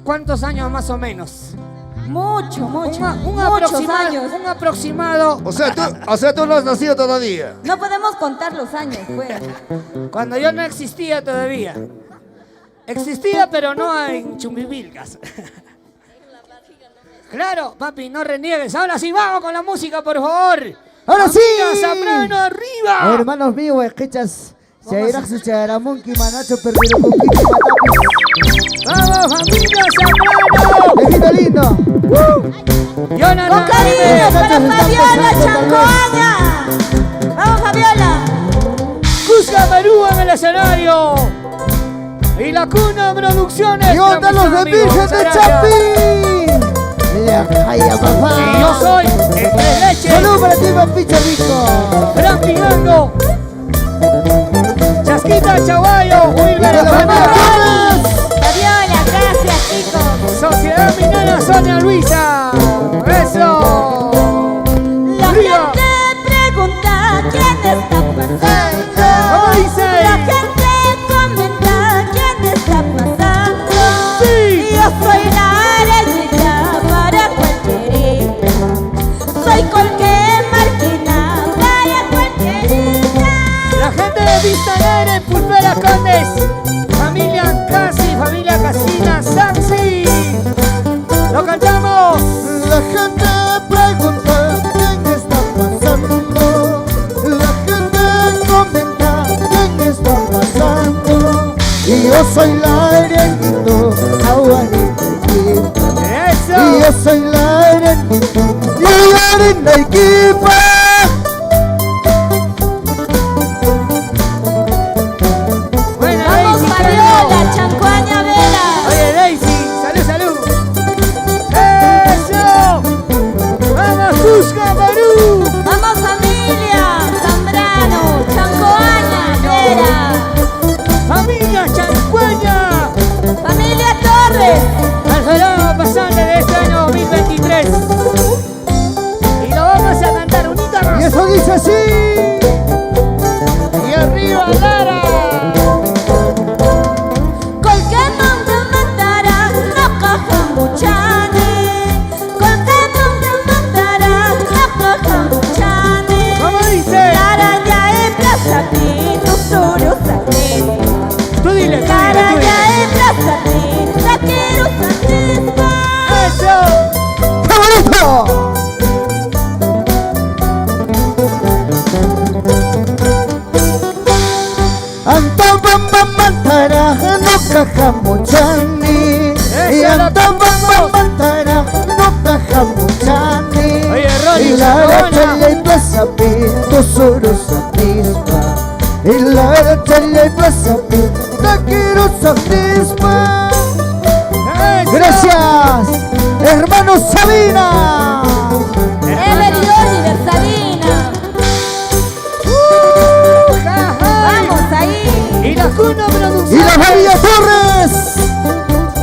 ¿Cuántos años más o menos? Mucho. Muchos años. Un aproximado. O sea, tú no has nacido todavía. No podemos contar los años, pues. Cuando yo no existía todavía. Existía, pero no en Chumbivilcas. Claro, papi, no reniegues. Ahora sí, vamos con la música, por favor. ¡Ahora sí! Familia Zambrano, arriba. Hermanos míos, escuchas. Chairaxu, Chairamonqui, Manacho, Perdido, Conquito, Matapis. ¡Vamos, familia Zambrano! ¡Viejito lindo! Jonathan. Con cariño para Fabiola Chancoaña. Vamos, Fabiola. Cusca Perú en el escenario. Y la Cuna Producciones. ¡Y onda los de Virgen de Chapi! ¡La jaya, papá! Y yo soy el Tres Leches. ¡Salud para ti, papicha rico! Fran Pirando. Chasquita Chaguayo. Wilmer Afamara. Fabiola, gracias, chicos. Sociedad Minera Sonia Luisa. ¡Eso! La ¡Arriba! gente pregunta quién está pasando. ¿Cómo dice? La gente comenta quién está pasando. Sí. Y yo soy la arenita para cualquierita. Soy cualquier marquina para cualquierita. La gente de Vista Alegre, Pulpera Condes. Familia Casi, familia Casina, Sansi. ¡Lo cantamos! La gente pregunta quién está pasando. La gente comenta quién está pasando. Y yo soy la arenito, aguanito. Y ¡Eso! yo soy la arenito, la arena equipa. Buena Vamos, Daisy, Fabiola, Chancoaña, Vela. Oye, Daisy, salud, salud. ¡Eso! ¡Vamos, Cusca, Perú! Vamos, familia Zambrano, Chancoaña, Vera. ¡Familia Chancuaña! Familia Torres. Al verano pasante de este año 2023. Y lo vamos a cantar unita Y más. eso dice así. Y arriba, Lara. Cualquier mundo matará, no coja muchane. Cualquier mundo matará, no coja muchane. ¿Cómo dice? Cara ya es plazati, tu suru sati. Tú dile, tú Cara dile, ya es plazati, la quiero satisfacer. ¡Eso! ¡Favorito! Mantara, no caja muchani. Y anda mantara, no caja muchani. Oye, Ronnie, Y la Chacona. chale plaza pinto sorosa misma. Y la chale plaza pinto quiero satisfa. ¡Eso! Gracias, hermano Sabina. Ever y Oliver Sabina. Ja, ja. Vamos ahí. Y la Cuna Y la Producciones. María Torres.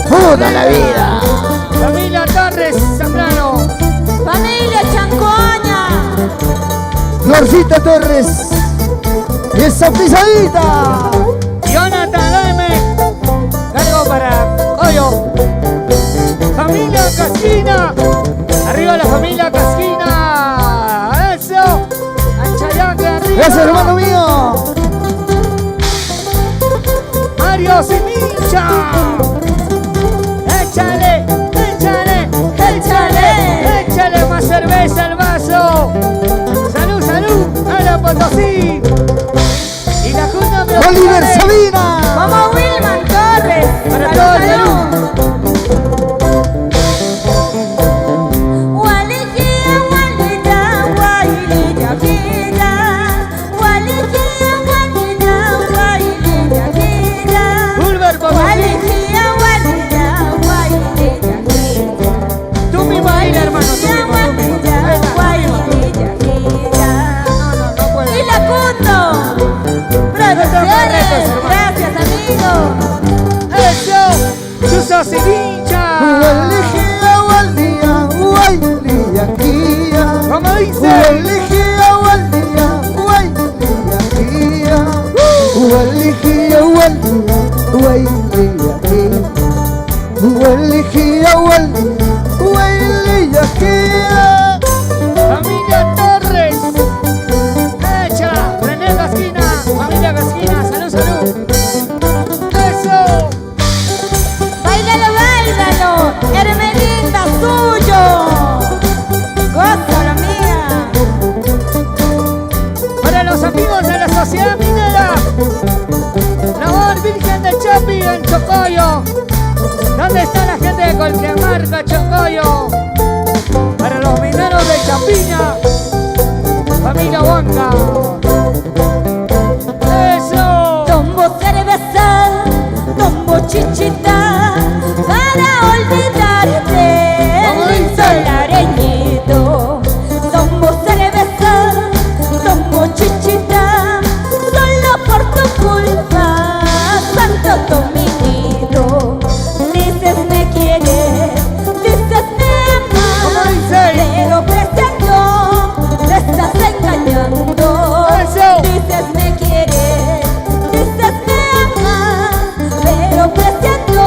Toda la vida. Familia Torres, Zambrano. Familia Chancoaña. Florcita Torres. Y esa pisadita. Jonathan M. Cargo para Hoyo. Familia Casquina. Arriba la familia Casquina. Eso. Anchayanque arriba. Gracias, hermano mío. Mario Simincha. Échale, échale, échale, échale más cerveza al vaso. Salud, salud, a la Potosí. Y la Junta Oliver Producciones. Sabina. Como Wilman Torres. Para Salud, todo el salud. Walikia, walida, waililla, kida. Walikia, walida, waililla, kida. Bulber Potosí. Walikia, walida, waililla, kida. Tú mismo baila, hermano, tú mismo, tú mismo. Baila, tú mismo. No puedo. Y la Cundo. Producciones. Gracias, amigo. Eso. Suso Simincha. Waligia, waldia, waililla, kia. ¿Cómo dice? Waligia, waldia, waililla, kia. Waligia, waldia, waililla, kia. Waligia, Vamos a la sociedad minera. La Bar Virgen de Chapi en Chocoyo. ¿Dónde está la gente de cualquier marca, Chocoyo? Para los mineros de Chapiña. Familia Huanca. Eso. Tomo cerveza, tomo chichita, para olvidarte ¿Cómo el dice? solareñito. Tomo cerveza, tomo chichita, solo por tu culpa, Santo Dominguito. Dices me quieres, dices me ¿Cómo amas, dice? pero prestando te estás engañando. Eso. Dices me quieres, dices me amas, pero prestando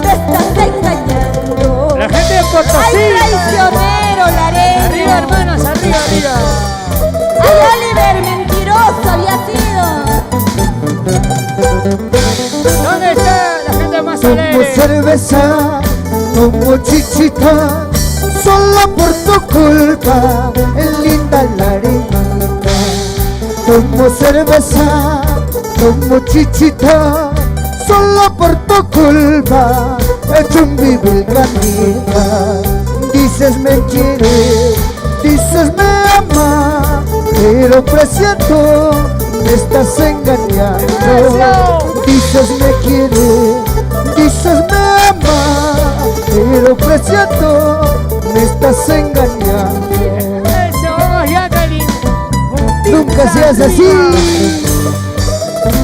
te estás engañando. La gente de ¡Ay, Potosí. traicionero, Lareño! Arriba, hermanos, arriba, arriba. ¡Ay, Oliver, mentiroso había sido! ¿Dónde está la gente más Tomo alegre? cerveza, tomo chichita, solo por tu culpa, es linda la arenita. Tomo cerveza, tomo chichita, solo por tu culpa, hecho un vivilcanita. Dices me quieres, dices me amas, pero presiento me estás engañando. Eso. Dices me quieres, dices me amas, pero presiento me estás engañando. Eso, vamos, Jacqueline. Nunca seas así,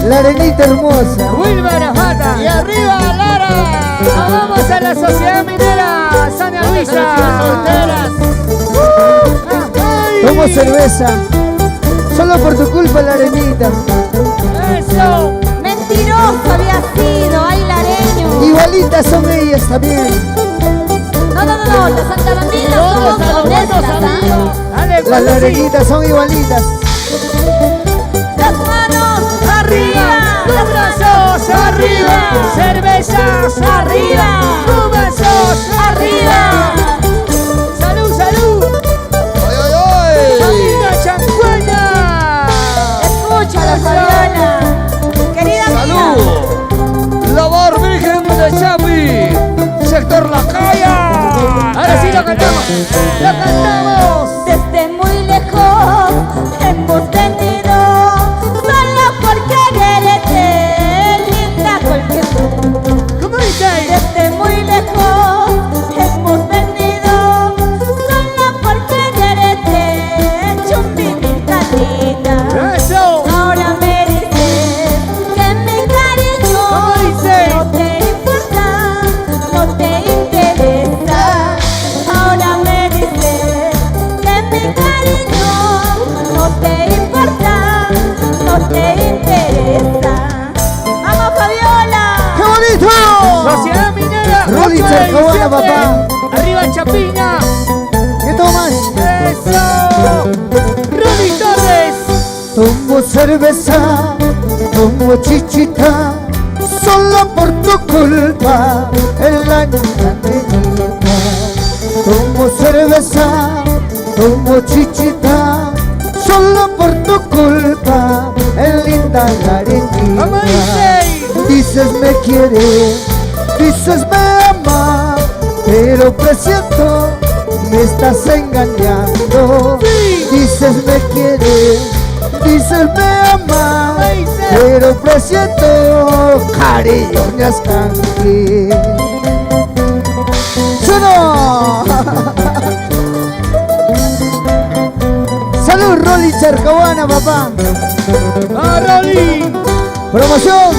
la arenita hermosa. Wilber Afata. Y arriba, Lara. Nos vamos a la sociedad minera. Sonia Luisa. Tomo cerveza, solo por tu culpa la arenita. Eso. ¡Mentiroso había sido! ¡Ay, Lareño! Igualitas son ellas también. No, las santabandinas somos honestas, ¿ah? Dale, Las Potosí. larguitas son igualitas. ¡Las manos arriba! Los brazos arriba. Cervezas arriba. Cubazos arriba. Salud, salud. ¡Ay, ay, ay! Familia Chancueña. Escúchalo, Fabiana. Querida amiga. ¡Salud! La Bar Virgen de Chapi, sector La Calla. Ahora sí lo cantamos. Lo cantamos. Desde muy lejos hemos venido, solo por quererte, linda cualquier. ¿Cómo dice? Desde muy lejos hemos venido, solo por quererte, chumbi mi canita. Eso. Ahora me dices que mi cariño ¿Cómo dice? no te importa, no te interesa. Ahora me dices que mi cariño no te importa, no te interesa. ¡Vamos, Fabiola! ¡Qué bonito! Sociedad Minera. Rolly 8 de Charcabana, diciembre. papá. Arriba Chapiña. ¿Qué tomas? Eso. Ronnie Torres. Tomo cerveza, tomo chichita, solo por tu culpa, el año arenita. Tomo cerveza, tomo chichita, solo por tu culpa, es linda la ¿Cómo arenita. dice? Dices me quieres, dices me amas, pero presiento me estás engañando. Sí. Dices me quieres, dices me amas, ¿Cómo dice? pero presiento cariño me has cambiado. ¿Sí o no? Salud, Rolly Charcabana, papá. ¡Ah, Rolly! Promoción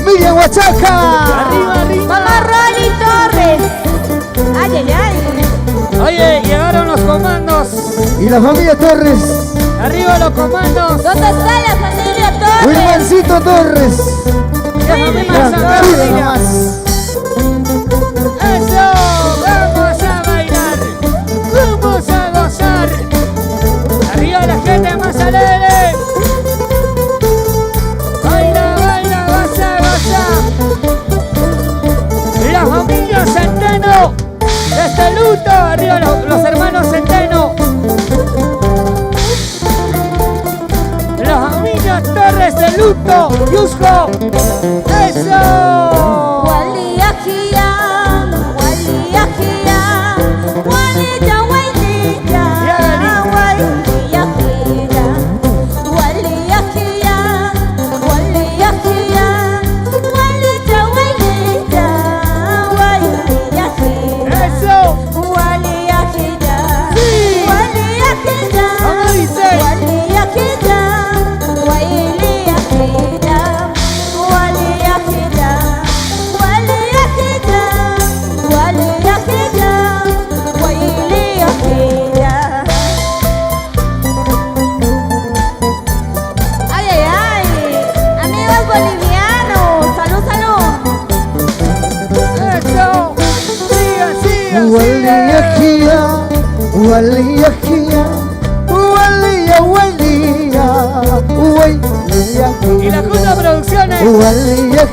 Miriam Huachaca. Arriba, arriba. ¡Mamá Rolly Torres! ¡Ay, ay, ay! Oye, llegaron los comandos. Y la familia Torres. Arriba los comandos. ¿Dónde está la familia Torres? Wilmancito Torres. Ya familia Mira, San mira Familia. nomás. Eso, vamos a bailar. Vamos a gozar. Arriba la gente más alegre. Baila, baila, goza, goza. La familia Centeno. Desde luto, arriba los hermanos Centeno. las Torres de Luto, Yusco. ¡Eso! ¡Eso! ¿Cómo dice? Ay, ay, ay, amigos bolivianos, salud, salud. ¡Eso! ¡Siga, siga, Waliyah siga! waliyah waliyah waliyah Y la Junta Producciones. waliyah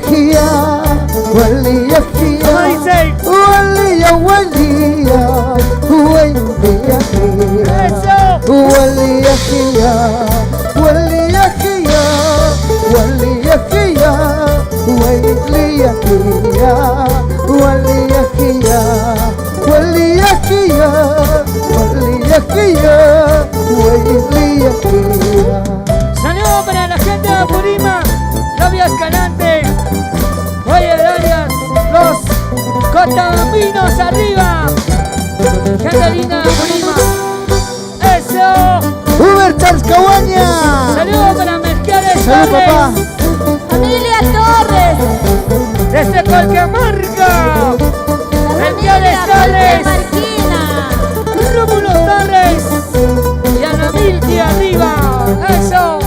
¿Cómo dice? ¡Eso! Saludos para la gente de Apurima, Labia Escalante, Valle de Arias, los Cotambinos arriba. Gente linda de Apurima. ¡Eso! Uber Charles Cabaña. Saludos para Melquiades Salud, papá. Torres, Familia Torres, desde Colcamarca. la Melquiades familia Torres, Marquina. Rómulo Torres y Ana Milky arriba. ¡Eso!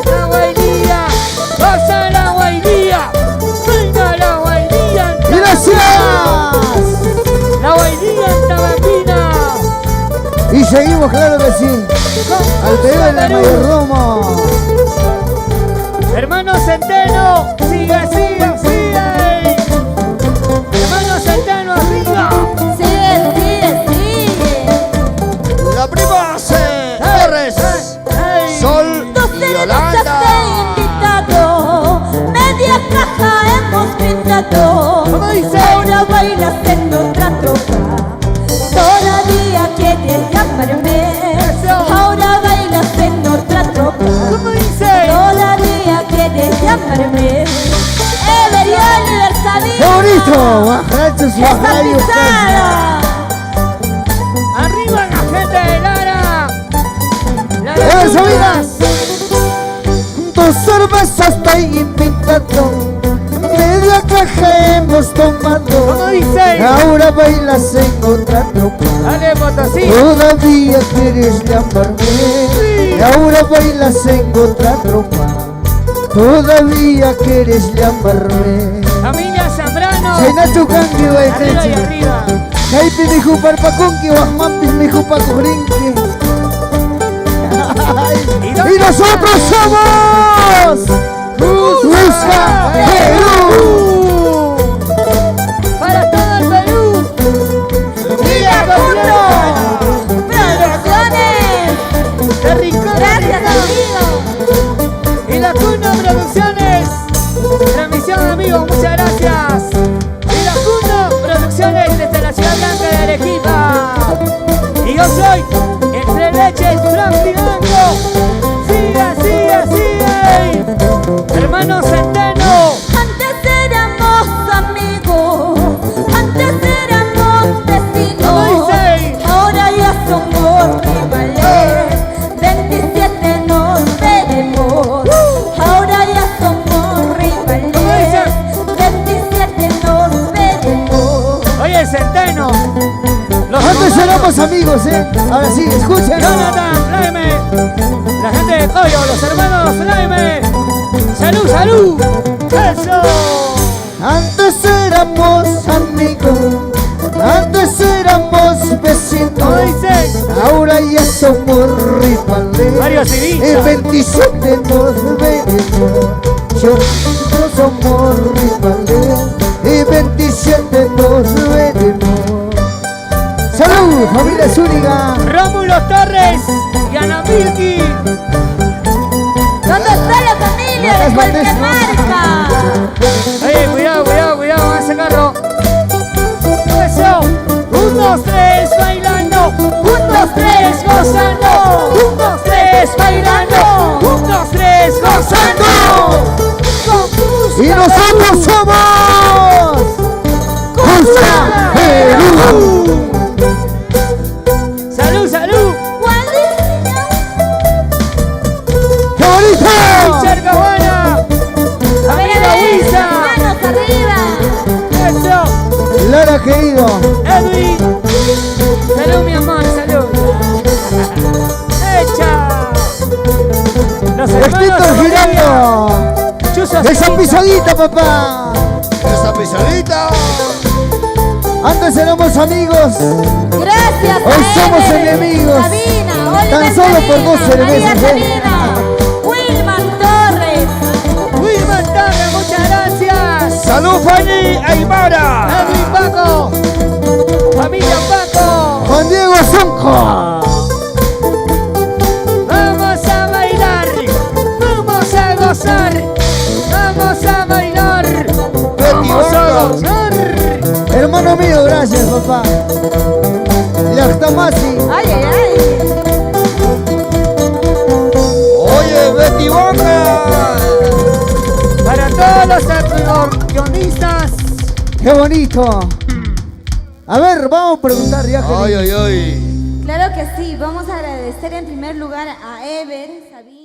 La Guailía, goza la Guailía. Venga la Guailía en Gracias. Tabambina. La Guailía en Tabambina. Y seguimos, claro que sí. Al TV de la Perú. Mayordomo. Hermano Centeno, sigue, sigue, sigue. Hermano Centeno arriba. Sigue, sigue, sigue. La prima Torres, Ey. Sol Dos y serenatas Yolanda. te he invitado, media caja hemos brindado. ¿Cómo dice? Ahora bailas en otra tropa, todavía quieres llamarme. Eso. Ahora bailas en otra tropa, ¿Cómo dice? todavía quieres llamarme. Every aniversario. ¡Qué bonito! Guajarachos y Esa guajarayos. pisada. Arriba la gente de Lara. Lara ¡Eso, Tunas. miras! Dos cervezas te he invitado, media caja hemos ¿Cómo tomado. dice? Ahora bailas en otra tropa, Dale, Potosí. todavía quieres llamarme. Ahora bailas en otra tropa, todavía quieres llamarme. Familia Zambrano. Chainachu kanki Arriba y waihechi, arriba. kaipi mihu parpakunki, wahmampis mihu pakurinki. Y nosotros somos Busca Perú. Para todo el Perú. Mira, Mundo. Producciones. De Rincón a Gracias, Rincón. amigo. Y la Cuna Producciones. Transmisión, amigos, muchas gracias. Y la Cuna Producciones desde la Ciudad Blanca de Arequipa. Y yo soy Entre Leches Frankie Blanco. Siga, siga, sigue. Hermano Centeno. Antes éramos amigos, antes éramos vecinos, ¿Cómo dice? ahora ya somos rivales. 27 nos veremos, ahora ya somos rivales. ¿Cómo dice? 27 nos veremos. Oye, Centeno. Los Antes cubanos. éramos amigos, Ahora sí, escúchenos. Jonathan, Laime, la gente de Coyo, los hermanos Laime. ¡Salud, salud! ¡Eso! Antes éramos amigos, antes éramos ¿Cómo vecinos, dice? ahora ya somos rivales. Mario Civita. El 27 nos veremos, yo no somos rivales. El 27 nos veremos. ¡Salud, familia Zúñiga! Rómulo Torres y Ana Milky. ¿Dónde las cualquier bandejas. marca. Cuidado, cuidado, cuidado, vamos a sacarlo. Eso. 1, 2, 3, bailando. 1, 2, 3, gozando. 1, 2, 3, bailando. 1, 2, 3, gozando. Y nosotros somos Cusca Perú. Salud, salud. ¡Qué bonito! Charcahuana. A ver, Amiga Luisa. manos arriba. Eso. Lara querido. Edwin. Salud, mi amor, salud. Hecha. Los hermanos Extinto Bolivia. girando. Chuzo Esa Civita. pisadita, papá. Esa pisadita. Antes éramos amigos. Gracias. Hoy a somos Ever, enemigos. Sabina, Oliver Tan solo por Sabina, 2 cervezas, María Sabina, Wilman Torres. Wilman Torres, muchas gracias. Salud, Fanny Aymara. Edwin Paco. Familia Paco. Juan Diego Zonco. Vamos a bailar. Vamos a gozar. Vamos a bailar. Vamos a gozar. Hermano mío, gracias, papá. Yachtamasi. Ay, ay, ay. Oye, Betty Boca. Para todos los acordeonistas. Qué bonito. A ver, vamos a preguntar ya. Ay, ay, ay. Claro que sí, vamos a agradecer en primer lugar a Ever, Sabina.